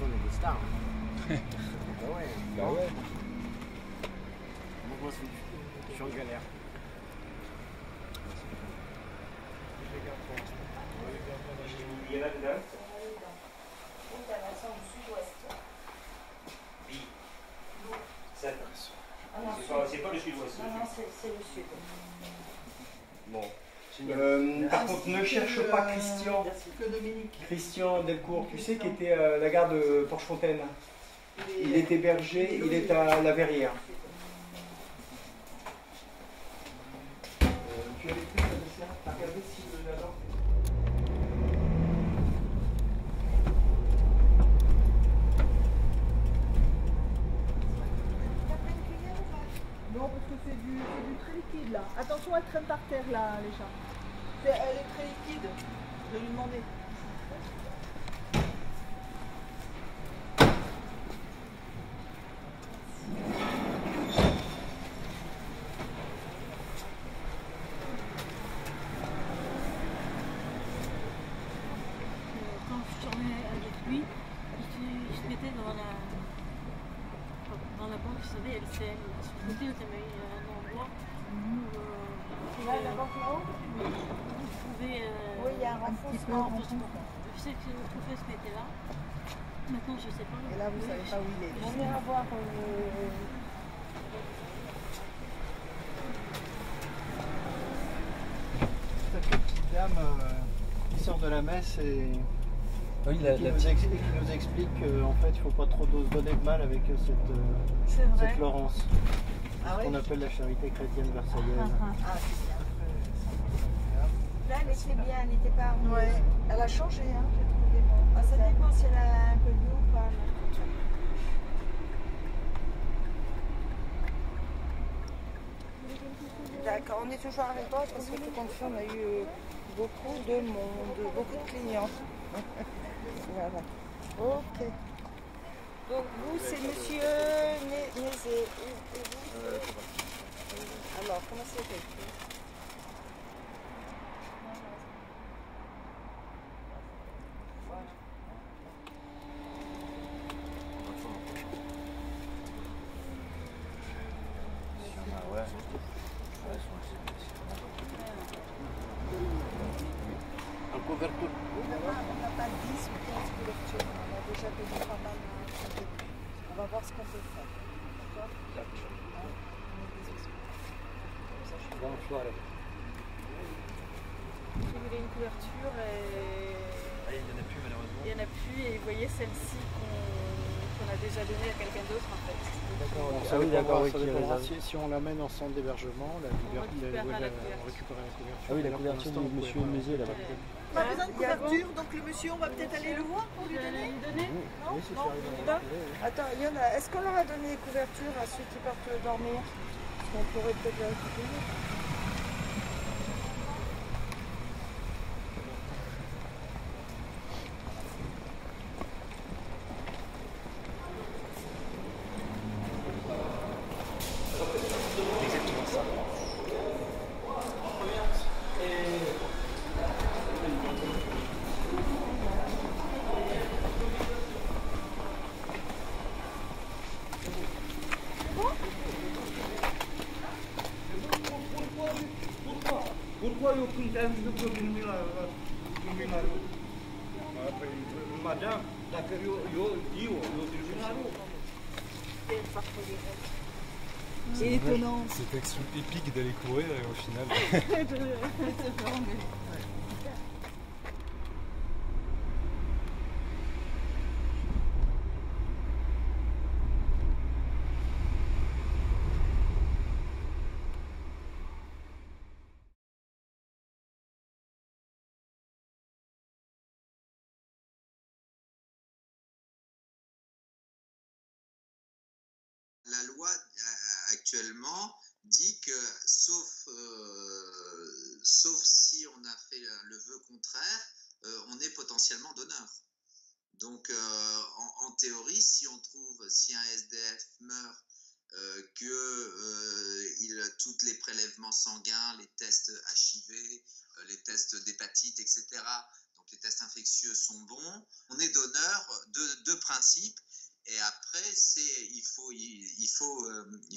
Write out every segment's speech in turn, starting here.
on est des stars. Bah ouais. Bah ouais. Moi, je suis en galère. Il y en a dedans. Oui, t'as l'accent du sud-ouest. Oui. C'est pas le sud-ouest. Non, non, c'est le sud. Bon. Par contre, ne cherche pas Christian. Christian Delcourt, tu sais, qui était à la gare de Porchefontaine. Il était berger, il est à la Verrière. Tu avais pris le dessert, t'as regardé si la lampe. Non, parce que c'est du très liquide là. Attention, elle traîne par terre là, les chats. Elle est très liquide. Je vais lui demander. Quand je tournais avec lui, je se mettait dans la banque, vous savez, LCL. Sur le côté, il y avait un endroit où Là, la banque là-haut vous pouvez. Oui, il y a un renfoncement. Je sais que notre fils était là. Maintenant, je ne sais pas. Et là, vous ne savez pas où il est. On ira voir. Cette petite dame qui sort de la messe et Oui, qui nous explique qu'en fait il ne faut pas trop se donner de mal avec cette Laurence. Ah Ce qu'on ouais. appelle la charité chrétienne versaillaise. Ah, c'est bien. Là, elle était bien, elle n'était pas armée. Ouais. Elle a changé, hein, j'ai trouvé. Bon. Ah, ça dépend si elle a un peu bu ou pas. D'accord, on est toujours avec toi parce que tout compte fait, on a eu beaucoup de monde, beaucoup de clients. Voilà. Ok. Donc vous, c'est monsieur Nézé. Et vous, alors, comment c'est fait? En couverture. On n'a pas 10 ou 15 couvertures, on a déjà donné pas mal au début. On va voir ce qu'on peut faire. D'accord? Hein? On est des experts. Comme ça, je Bonne soirée. Si vous voulez une couverture, Il n'y en a plus malheureusement. il n'y en a plus et vous voyez celle-ci qu'on a déjà donnée à quelqu'un d'autre en fait. D'accord, Ah oui, d'accord, oui, ça qui dépendra réserve. si on l'amène en centre d'hébergement, récupérera la couverture. on récupérera la couverture. Ah oui, la Là, pour couverture l'instant, du vous monsieur pouvez pas- musée là-bas. On a besoin de couverture, donc le monsieur, on va peut-être aller le voir pour lui donner. Oui, c'est Non, ça. on y va. Attends, il y en a. Est-ce qu'on leur a donné les couvertures à ceux qui partent dormir? Parce qu'on pourrait peut-être les récupérer. Exactement ça. Pourquoi eu contente do que eu me Madame, dacă eu C'est étonnant. Cette action épique d'aller courir et au final. La loi actuellement dit que sauf si on a fait le vœu contraire, on est potentiellement donneur. Donc en théorie, si un SDF meurt, tous les prélèvements sanguins, les tests HIV, les tests d'hépatite, etc. Donc les tests infectieux sont bons. On est donneur de principe. Et après, il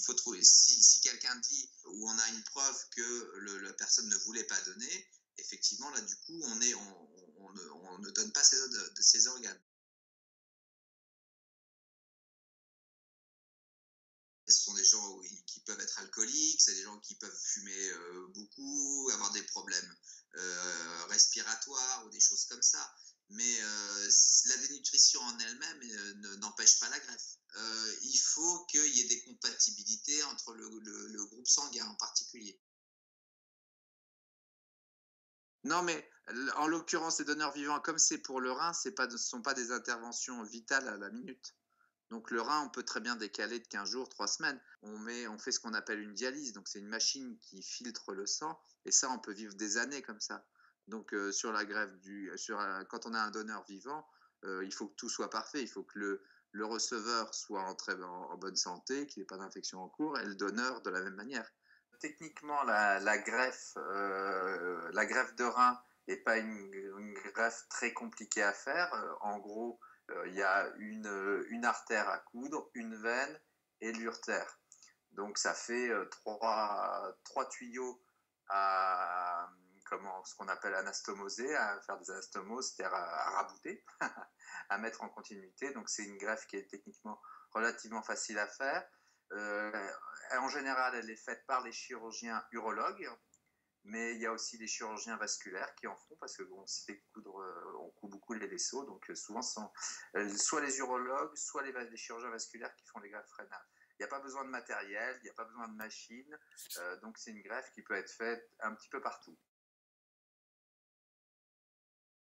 faut trouver. Si quelqu'un dit, ou on a une preuve que la personne ne voulait pas donner, effectivement, là, du coup, on ne donne pas ses organes. Ce sont des gens qui peuvent être alcooliques, c'est des gens qui peuvent fumer beaucoup, avoir des problèmes respiratoires ou des choses comme ça. Mais la dénutrition en elle-même n'empêche pas la greffe. Il faut qu'il y ait des compatibilités entre le groupe sanguin en particulier. Non, mais en l'occurrence, les donneurs vivants, comme c'est pour le rein, ce ne sont pas des interventions vitales à la minute. Donc le rein, on peut très bien décaler de 15 jours, 3 semaines. On fait ce qu'on appelle une dialyse. Donc c'est une machine qui filtre le sang. Et ça, on peut vivre des années comme ça. Donc sur la greffe quand on a un donneur vivant, il faut que tout soit parfait. Il faut que le receveur soit en bonne santé, qu'il n'ait pas d'infection en cours, et le donneur de la même manière. Techniquement, la greffe de rein n'est pas une greffe très compliquée à faire. En gros, il y a une artère à coudre, une veine et l'urtère. Donc ça fait trois tuyaux à ce qu'on appelle anastomoser, à faire des anastomoses, c'est-à-dire à rabouter, à mettre en continuité. Donc c'est une greffe qui est techniquement relativement facile à faire. En général, elle est faite par les chirurgiens urologues, mais il y a aussi les chirurgiens vasculaires qui en font parce qu'on se fait on coud beaucoup les vaisseaux, donc souvent soit les urologues, soit les chirurgiens vasculaires qui font les greffes rénales. Il n'y a pas besoin de matériel, il n'y a pas besoin de machine, donc c'est une greffe qui peut être faite un petit peu partout.